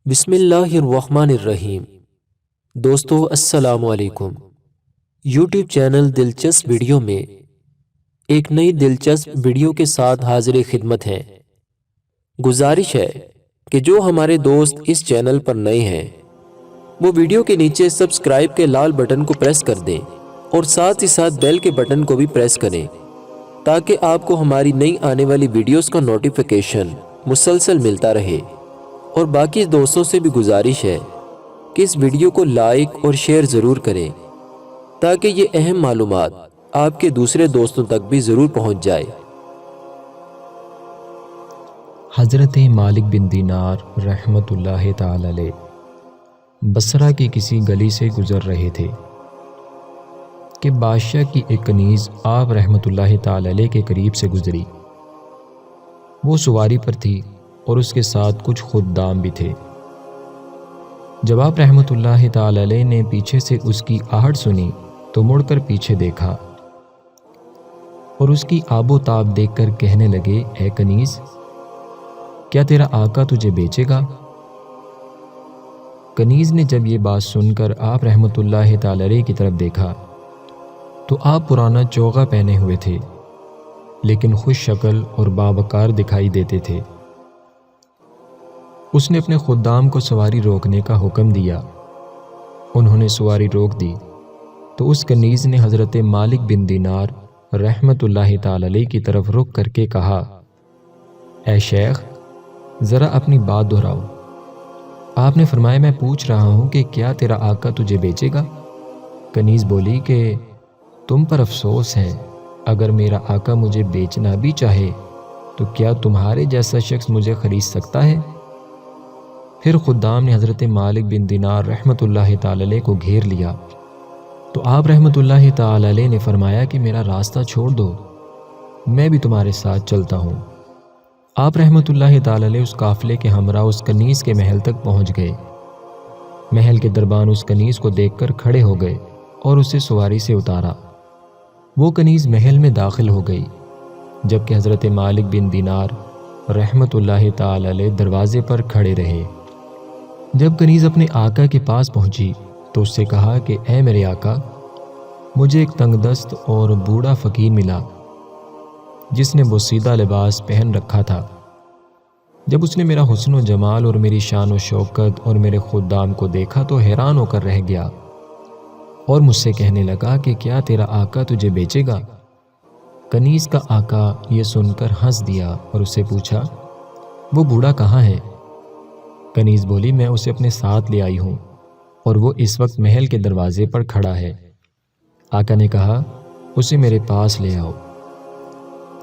بسم اللہ الرحمن الرحیم۔ دوستو السلام علیکم۔ یوٹیوب چینل دلچسپ ویڈیو میں ایک نئی دلچسپ ویڈیو کے ساتھ حاضر خدمت ہیں۔ گزارش ہے کہ جو ہمارے دوست اس چینل پر نئے ہیں وہ ویڈیو کے نیچے سبسکرائب کے لال بٹن کو پریس کر دیں اور ساتھ ہی ساتھ بیل کے بٹن کو بھی پریس کریں تاکہ آپ کو ہماری نئی آنے والی ویڈیوز کا نوٹیفیکیشن مسلسل ملتا رہے۔ اور باقی دوستوں سے بھی گزارش ہے کہ اس ویڈیو کو لائک اور شیئر ضرور کریں تاکہ یہ اہم معلومات آپ کے دوسرے دوستوں تک بھی ضرور پہنچ جائے۔ حضرت مالک بن دینار رحمۃ اللہ تعالی علیہ بصرہ کی کسی گلی سے گزر رہے تھے کہ بادشاہ کی ایک کنیز آپ رحمۃ اللہ تعالی علیہ کے قریب سے گزری۔ وہ سواری پر تھی اور اس کے ساتھ کچھ خدام بھی تھے۔ جب آپ رحمۃ اللہ تعالی علیہ نے پیچھے سے اس کی آہٹ سنی تو مڑ کر پیچھے دیکھا اور اس کی آب و تاب دیکھ کر کہنے لگے، اے کنیز، کیا تیرا آقا تجھے بیچے گا؟ کنیز نے جب یہ بات سن کر آپ رحمۃ اللہ تعالی علیہ کی طرف دیکھا تو آپ پرانا چوغا پہنے ہوئے تھے لیکن خوش شکل اور باوقار دکھائی دیتے تھے۔ اس نے اپنے خدام کو سواری روکنے کا حکم دیا۔ انہوں نے سواری روک دی تو اس کنیز نے حضرت مالک بن دینار رحمۃ اللہ تعالی علیہ کی طرف رخ کر کے کہا، اے شیخ، ذرا اپنی بات دہراؤ۔ آپ نے فرمایا، میں پوچھ رہا ہوں کہ کیا تیرا آقا تجھے بیچے گا؟ کنیز بولی کہ تم پر افسوس ہے، اگر میرا آقا مجھے بیچنا بھی چاہے تو کیا تمہارے جیسا شخص مجھے خرید سکتا ہے؟ پھر خدام نے حضرت مالک بن دینار رحمۃ اللہ تعالی علیہ کو گھیر لیا تو آپ رحمۃ اللہ تعالی علیہ نے فرمایا کہ میرا راستہ چھوڑ دو، میں بھی تمہارے ساتھ چلتا ہوں۔ آپ رحمۃ اللہ تعالی علیہ اس قافلے کے ہمراہ اس کنیز کے محل تک پہنچ گئے۔ محل کے دربان اس کنیز کو دیکھ کر کھڑے ہو گئے اور اسے سواری سے اتارا۔ وہ کنیز محل میں داخل ہو گئی جبکہ حضرت مالک بن دینار رحمۃ اللہ تعالی علیہ دروازے پر کھڑے رہے۔ جب کنیز اپنے آقا کے پاس پہنچی تو اس سے کہا کہ اے میرے آقا، مجھے ایک تنگ دست اور بوڑھا فقیر ملا جس نے بوسیدہ لباس پہن رکھا تھا۔ جب اس نے میرا حسن و جمال اور میری شان و شوکت اور میرے خدام کو دیکھا تو حیران ہو کر رہ گیا اور مجھ سے کہنے لگا کہ کیا تیرا آقا تجھے بیچے گا؟ کنیز کا آقا یہ سن کر ہنس دیا اور اس سے پوچھا، وہ بوڑھا کہاں ہے؟ کنیز بولی، میں اسے اپنے ساتھ لے آئی ہوں اور وہ اس وقت محل کے دروازے پر کھڑا ہے۔ آقا نے کہا، اسے میرے پاس لے آؤ۔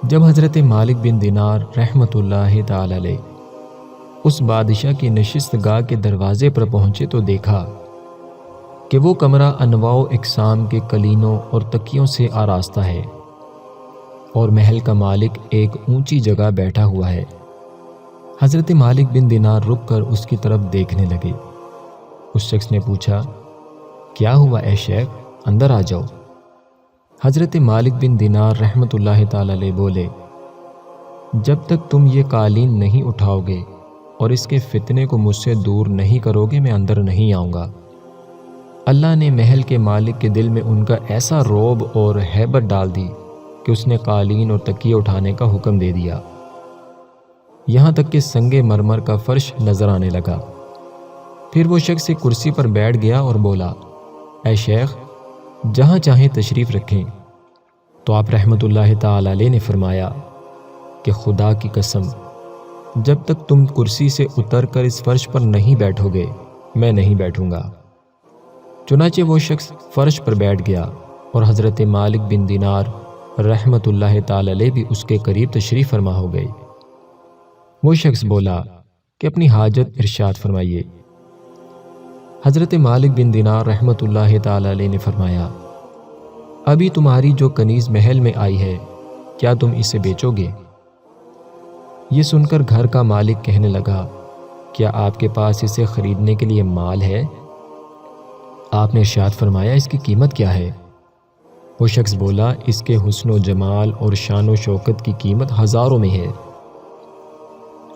جب حضرت مالک بن دینار رحمۃ اللہ تعالی علیہ اس بادشاہ کی نشست گاہ کے دروازے پر پہنچے تو دیکھا کہ وہ کمرہ انواع و اقسام کے قلینوں اور تکیوں سے آراستہ ہے اور محل کا مالک ایک اونچی جگہ بیٹھا ہوا ہے۔ حضرت مالک بن دینار رک کر اس کی طرف دیکھنے لگے۔ اس شخص نے پوچھا، کیا ہوا اے شیخ، اندر آ جاؤ۔ حضرت مالک بن دینار رحمۃ اللہ تعالی علیہ بولے، جب تک تم یہ قالین نہیں اٹھاؤ گے اور اس کے فتنے کو مجھ سے دور نہیں کرو گے میں اندر نہیں آؤں گا۔ اللہ نے محل کے مالک کے دل میں ان کا ایسا رعب اور ہیبت ڈال دی کہ اس نے قالین اور تکیے اٹھانے کا حکم دے دیا، یہاں تک کہ سنگ مرمر کا فرش نظر آنے لگا۔ پھر وہ شخص ایک کرسی پر بیٹھ گیا اور بولا، اے شیخ، جہاں چاہیں تشریف رکھیں۔ تو آپ رحمۃ اللہ تعالی علیہ نے فرمایا کہ خدا کی قسم، جب تک تم کرسی سے اتر کر اس فرش پر نہیں بیٹھو گے میں نہیں بیٹھوں گا۔ چنانچہ وہ شخص فرش پر بیٹھ گیا اور حضرت مالک بن دینار رحمۃ اللہ تعالی علیہ بھی اس کے قریب تشریف فرما ہو گئے۔ وہ شخص بولا کہ اپنی حاجت ارشاد فرمائیے۔ حضرت مالک بن دینار رحمۃ اللہ تعالی علیہ نے فرمایا، ابھی تمہاری جو کنیز محل میں آئی ہے کیا تم اسے بیچو گے؟ یہ سن کر گھر کا مالک کہنے لگا، کیا آپ کے پاس اسے خریدنے کے لیے مال ہے؟ آپ نے ارشاد فرمایا، اس کی قیمت کیا ہے؟ وہ شخص بولا، اس کے حسن و جمال اور شان و شوکت کی قیمت ہزاروں میں ہے۔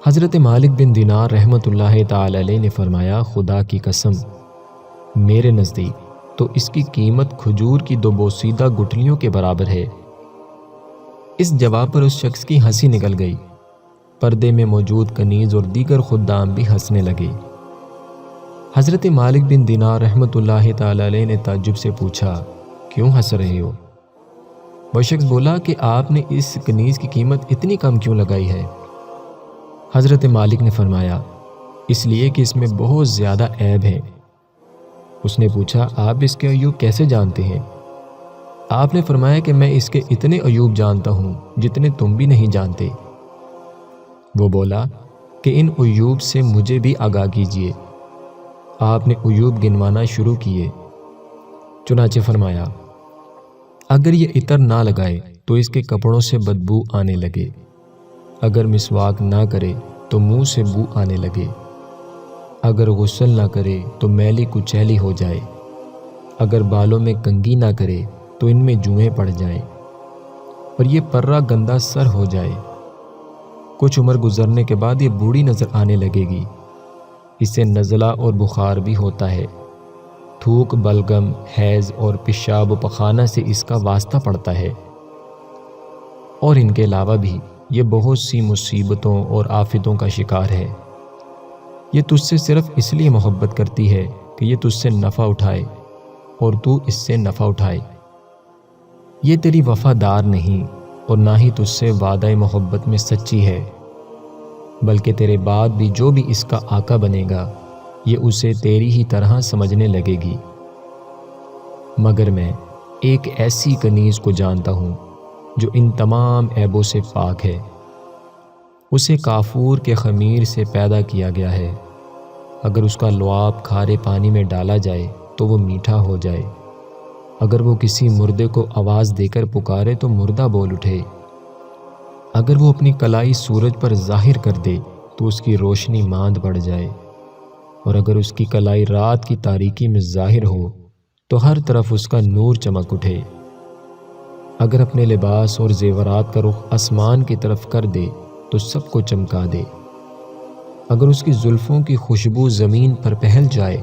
حضرت مالک بن دینار رحمۃ اللہ تعالی علیہ نے فرمایا، خدا کی قسم، میرے نزدیک تو اس کی قیمت کھجور کی 2 بوسیدہ گٹھلیوں کے برابر ہے۔ اس جواب پر اس شخص کی ہنسی نکل گئی۔ پردے میں موجود کنیز اور دیگر خدام بھی ہنسنے لگے۔ حضرت مالک بن دینار رحمۃ اللہ تعالی علیہ نے تعجب سے پوچھا، کیوں ہنس رہے ہو؟ وہ شخص بولا کہ آپ نے اس کنیز کی قیمت اتنی کم کیوں لگائی ہے؟ حضرت مالک نے فرمایا، اس لیے کہ اس میں بہت زیادہ عیب ہیں۔ اس نے پوچھا، آپ اس کے عیوب کیسے جانتے ہیں؟ آپ نے فرمایا کہ میں اس کے اتنے عیوب جانتا ہوں جتنے تم بھی نہیں جانتے۔ وہ بولا کہ ان عیوب سے مجھے بھی آگاہ کیجیے۔ آپ نے عیوب گنوانا شروع کیے۔ چنانچہ فرمایا، اگر یہ عطر نہ لگائے تو اس کے کپڑوں سے بدبو آنے لگے، اگر مسواک نہ کرے تو منہ سے بو آنے لگے، اگر غسل نہ کرے تو میلی کچیلی ہو جائے، اگر بالوں میں کنگھی نہ کرے تو ان میں جوئیں پڑ جائیں، اور یہ پرہ گندا سر ہو جائے۔ کچھ عمر گزرنے کے بعد یہ بوڑھی نظر آنے لگے گی۔ اس سے نزلہ اور بخار بھی ہوتا ہے۔ تھوک، بلغم، حیض اور پیشاب و پخانہ سے اس کا واسطہ پڑتا ہے، اور ان کے علاوہ بھی یہ بہت سی مصیبتوں اور آفتوں کا شکار ہے۔ یہ تجھ سے صرف اس لیے محبت کرتی ہے کہ یہ تجھ سے نفع اٹھائے اور تو اس سے نفع اٹھائے۔ یہ تیری وفادار نہیں اور نہ ہی تجھ سے وعدہ محبت میں سچی ہے، بلکہ تیرے بعد بھی جو بھی اس کا آقا بنے گا یہ اسے تیری ہی طرح سمجھنے لگے گی۔ مگر میں ایک ایسی کنیز کو جانتا ہوں جو ان تمام عیبوں سے پاک ہے۔ اسے کافور کے خمیر سے پیدا کیا گیا ہے۔ اگر اس کا لعاب کھارے پانی میں ڈالا جائے تو وہ میٹھا ہو جائے، اگر وہ کسی مردے کو آواز دے کر پکارے تو مردہ بول اٹھے، اگر وہ اپنی کلائی سورج پر ظاہر کر دے تو اس کی روشنی ماند پڑ جائے، اور اگر اس کی کلائی رات کی تاریکی میں ظاہر ہو تو ہر طرف اس کا نور چمک اٹھے، اگر اپنے لباس اور زیورات کا رخ آسمان کی طرف کر دے تو سب کو چمکا دے، اگر اس کی زلفوں کی خوشبو زمین پر پھیل جائے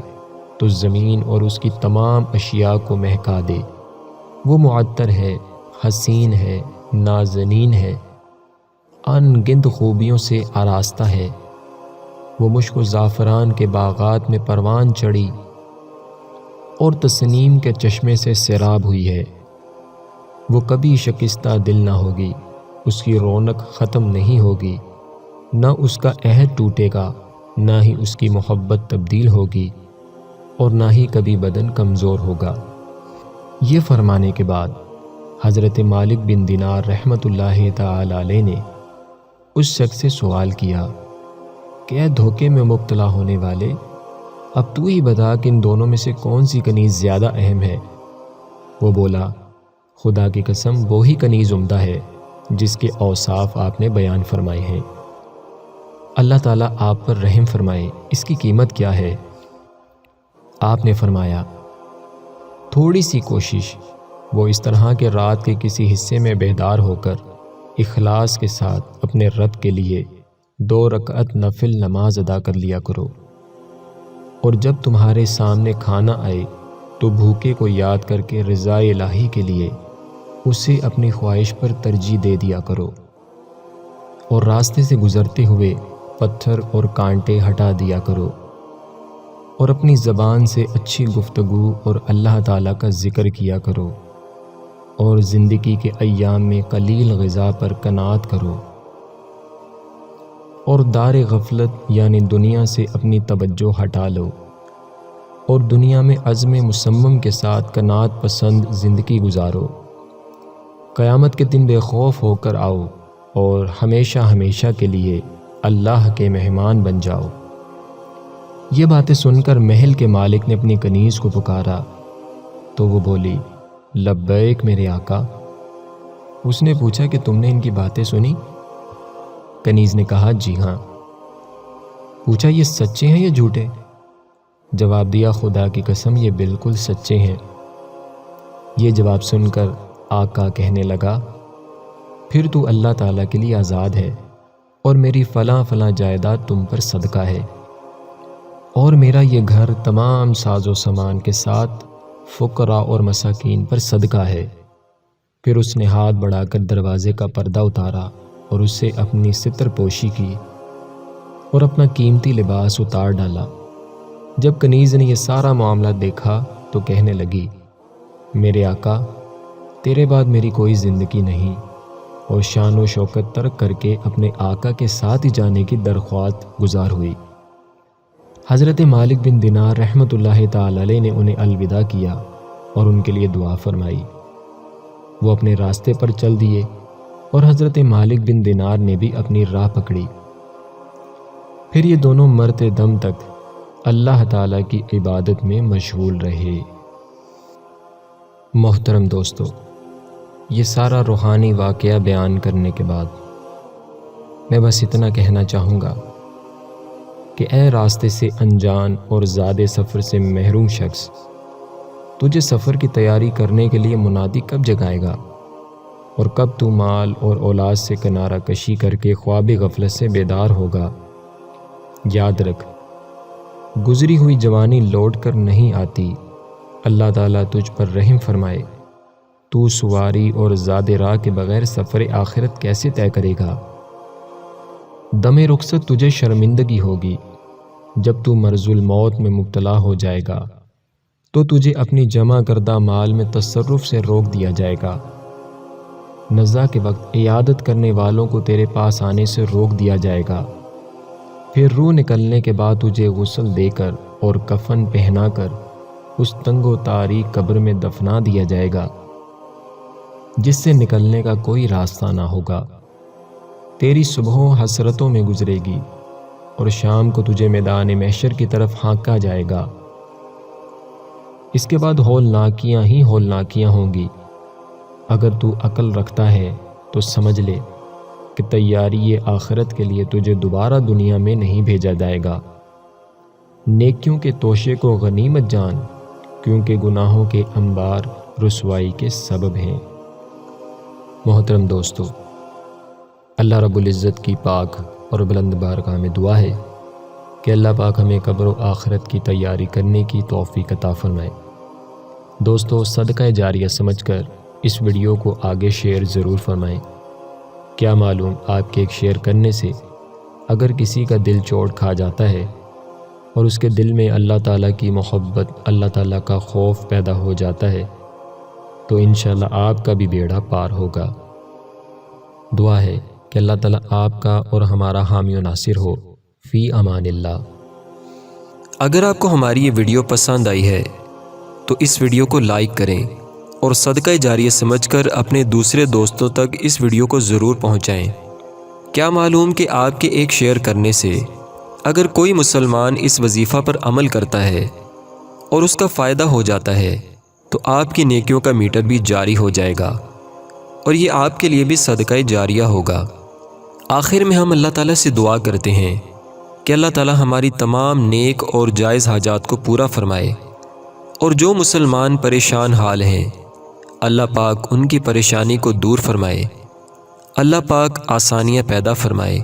تو زمین اور اس کی تمام اشیاء کو مہکا دے۔ وہ معطر ہے، حسین ہے، نازنین ہے، ان گنت خوبیوں سے آراستہ ہے۔ وہ مشک و زعفران کے باغات میں پروان چڑھی اور تسنیم کے چشمے سے سیراب ہوئی ہے۔ وہ کبھی شکستہ دل نہ ہوگی، اس کی رونق ختم نہیں ہوگی، نہ اس کا عہد ٹوٹے گا، نہ ہی اس کی محبت تبدیل ہوگی، اور نہ ہی کبھی بدن کمزور ہوگا۔ یہ فرمانے کے بعد حضرت مالک بن دینار رحمۃ اللہ تعالی علیہ نے اس شخص سے سوال کیا کہ اے دھوکے میں مبتلا ہونے والے، اب تو ہی بتا کہ ان دونوں میں سے کون سی کنیز زیادہ اہم ہے؟ وہ بولا، خدا کی قسم وہی کنیز عمدہ ہے جس کے اوصاف آپ نے بیان فرمائے ہیں۔ اللہ تعالیٰ آپ پر رحم فرمائے، اس کی قیمت کیا ہے؟ آپ نے فرمایا، تھوڑی سی کوشش، وہ اس طرح کہ رات کے کسی حصے میں بیدار ہو کر اخلاص کے ساتھ اپنے رب کے لیے 2 رکعت نفل نماز ادا کر لیا کرو، اور جب تمہارے سامنے کھانا آئے تو بھوکے کو یاد کر کے رضا الہی کے لیے اسے اپنی خواہش پر ترجیح دے دیا کرو، اور راستے سے گزرتے ہوئے پتھر اور کانٹے ہٹا دیا کرو، اور اپنی زبان سے اچھی گفتگو اور اللہ تعالیٰ کا ذکر کیا کرو، اور زندگی کے ایام میں قلیل غذا پر قناعت کرو، اور دار غفلت یعنی دنیا سے اپنی توجہ ہٹا لو، اور دنیا میں عزم مصمم کے ساتھ قناعت پسند زندگی گزارو۔ قیامت کے دن بے خوف ہو کر آؤ اور ہمیشہ ہمیشہ کے لیے اللہ کے مہمان بن جاؤ۔ یہ باتیں سن کر محل کے مالک نے اپنی کنیز کو پکارا تو وہ بولی، لبیک میرے آقا۔ اس نے پوچھا کہ تم نے ان کی باتیں سنی؟ کنیز نے کہا، جی ہاں۔ پوچھا، یہ سچے ہیں یا جھوٹے؟ جواب دیا، خدا کی قسم یہ بالکل سچے ہیں۔ یہ جواب سن کر آقا کہنے لگا، پھر تو اللہ تعالیٰ کے لیے آزاد ہے، اور میری فلاں فلاں جائیداد تم پر صدقہ ہے، اور میرا یہ گھر تمام ساز و سامان کے ساتھ فقراء اور مساکین پر صدقہ ہے۔ پھر اس نے ہاتھ بڑھا کر دروازے کا پردہ اتارا اور اس سے اپنی ستر پوشی کی اور اپنا قیمتی لباس اتار ڈالا۔ جب کنیز نے یہ سارا معاملہ دیکھا تو کہنے لگی، میرے آقا، تیرے بعد میری کوئی زندگی نہیں، اور شان و شوکت ترک کر کے اپنے آقا کے ساتھ ہی جانے کی درخواست گزار ہوئی۔ حضرت مالک بن دینار رحمۃ اللہ تعالی علیہ نے انہیں الوداع کیا اور ان کے لیے دعا فرمائی۔ وہ اپنے راستے پر چل دیے اور حضرت مالک بن دینار نے بھی اپنی راہ پکڑی۔ پھر یہ دونوں مرتے دم تک اللہ تعالیٰ کی عبادت میں مشغول رہے۔ محترم دوستو، یہ سارا روحانی واقعہ بیان کرنے کے بعد میں بس اتنا کہنا چاہوں گا کہ اے راستے سے انجان اور زیادہ سفر سے محروم شخص، تجھے سفر کی تیاری کرنے کے لیے منادی کب جگائے گا، اور کب تو مال اور اولاد سے کنارہ کشی کر کے خواب غفلت سے بیدار ہوگا۔ یاد رکھ، گزری ہوئی جوانی لوٹ کر نہیں آتی۔ اللہ تعالیٰ تجھ پر رحم فرمائے۔ تو سواری اور زاد راہ کے بغیر سفر آخرت کیسے طے کرے گا؟ دم رخصت تجھے شرمندگی ہوگی۔ جب تو مرض الموت میں مبتلا ہو جائے گا تو تجھے اپنی جمع کردہ مال میں تصرف سے روک دیا جائے گا۔ نزا کے وقت عیادت کرنے والوں کو تیرے پاس آنے سے روک دیا جائے گا۔ پھر روح نکلنے کے بعد تجھے غسل دے کر اور کفن پہنا کر اس تنگ و تاریک قبر میں دفنا دیا جائے گا جس سے نکلنے کا کوئی راستہ نہ ہوگا۔ تیری صبحوں حسرتوں میں گزرے گی اور شام کو تجھے میدان محشر کی طرف ہانکا جائے گا۔ اس کے بعد ہولناکیاں ہی ہولناکیاں ہوں گی۔ اگر تو عقل رکھتا ہے تو سمجھ لے کہ تیاری آخرت کے لیے تجھے دوبارہ دنیا میں نہیں بھیجا جائے گا۔ نیکیوں کے توشے کو غنیمت جان، کیونکہ گناہوں کے انبار رسوائی کے سبب ہیں۔ محترم دوستو، اللہ رب العزت کی پاک اور بلند بارگاہ میں دعا ہے کہ اللہ پاک ہمیں قبر و آخرت کی تیاری کرنے کی توفیق عطا فرمائے۔ دوستو، صدقہ جاریہ سمجھ کر اس ویڈیو کو آگے شیئر ضرور فرمائیں۔ کیا معلوم آپ کے ایک شیئر کرنے سے اگر کسی کا دل چوٹ کھا جاتا ہے اور اس کے دل میں اللہ تعالیٰ کی محبت، اللہ تعالیٰ کا خوف پیدا ہو جاتا ہے تو انشاءاللہ آپ کا بھی بیڑا پار ہوگا۔ دعا ہے کہ اللہ تعالیٰ آپ کا اور ہمارا حامی و ناصر ہو۔ فی امان اللہ۔ اگر آپ کو ہماری یہ ویڈیو پسند آئی ہے تو اس ویڈیو کو لائک کریں اور صدقہ جاریہ سمجھ کر اپنے دوسرے دوستوں تک اس ویڈیو کو ضرور پہنچائیں۔ کیا معلوم کہ آپ کے ایک شیئر کرنے سے اگر کوئی مسلمان اس وظیفہ پر عمل کرتا ہے اور اس کا فائدہ ہو جاتا ہے تو آپ کی نیکیوں کا میٹر بھی جاری ہو جائے گا اور یہ آپ کے لیے بھی صدقہ جاریہ ہوگا۔ آخر میں ہم اللہ تعالیٰ سے دعا کرتے ہیں کہ اللہ تعالیٰ ہماری تمام نیک اور جائز حاجات کو پورا فرمائے، اور جو مسلمان پریشان حال ہیں اللہ پاک ان کی پریشانی کو دور فرمائے، اللہ پاک آسانیاں پیدا فرمائے،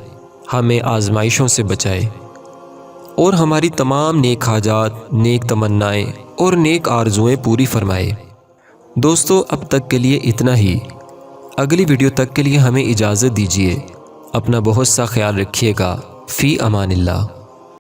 ہمیں آزمائشوں سے بچائے اور ہماری تمام نیک حاجات، نیک تمنائیں اور نیک آرزوئیں پوری فرمائے۔ دوستو، اب تک کے لیے اتنا ہی۔ اگلی ویڈیو تک کے لیے ہمیں اجازت دیجیے۔ اپنا بہت سا خیال رکھیے گا۔ فی امان اللہ۔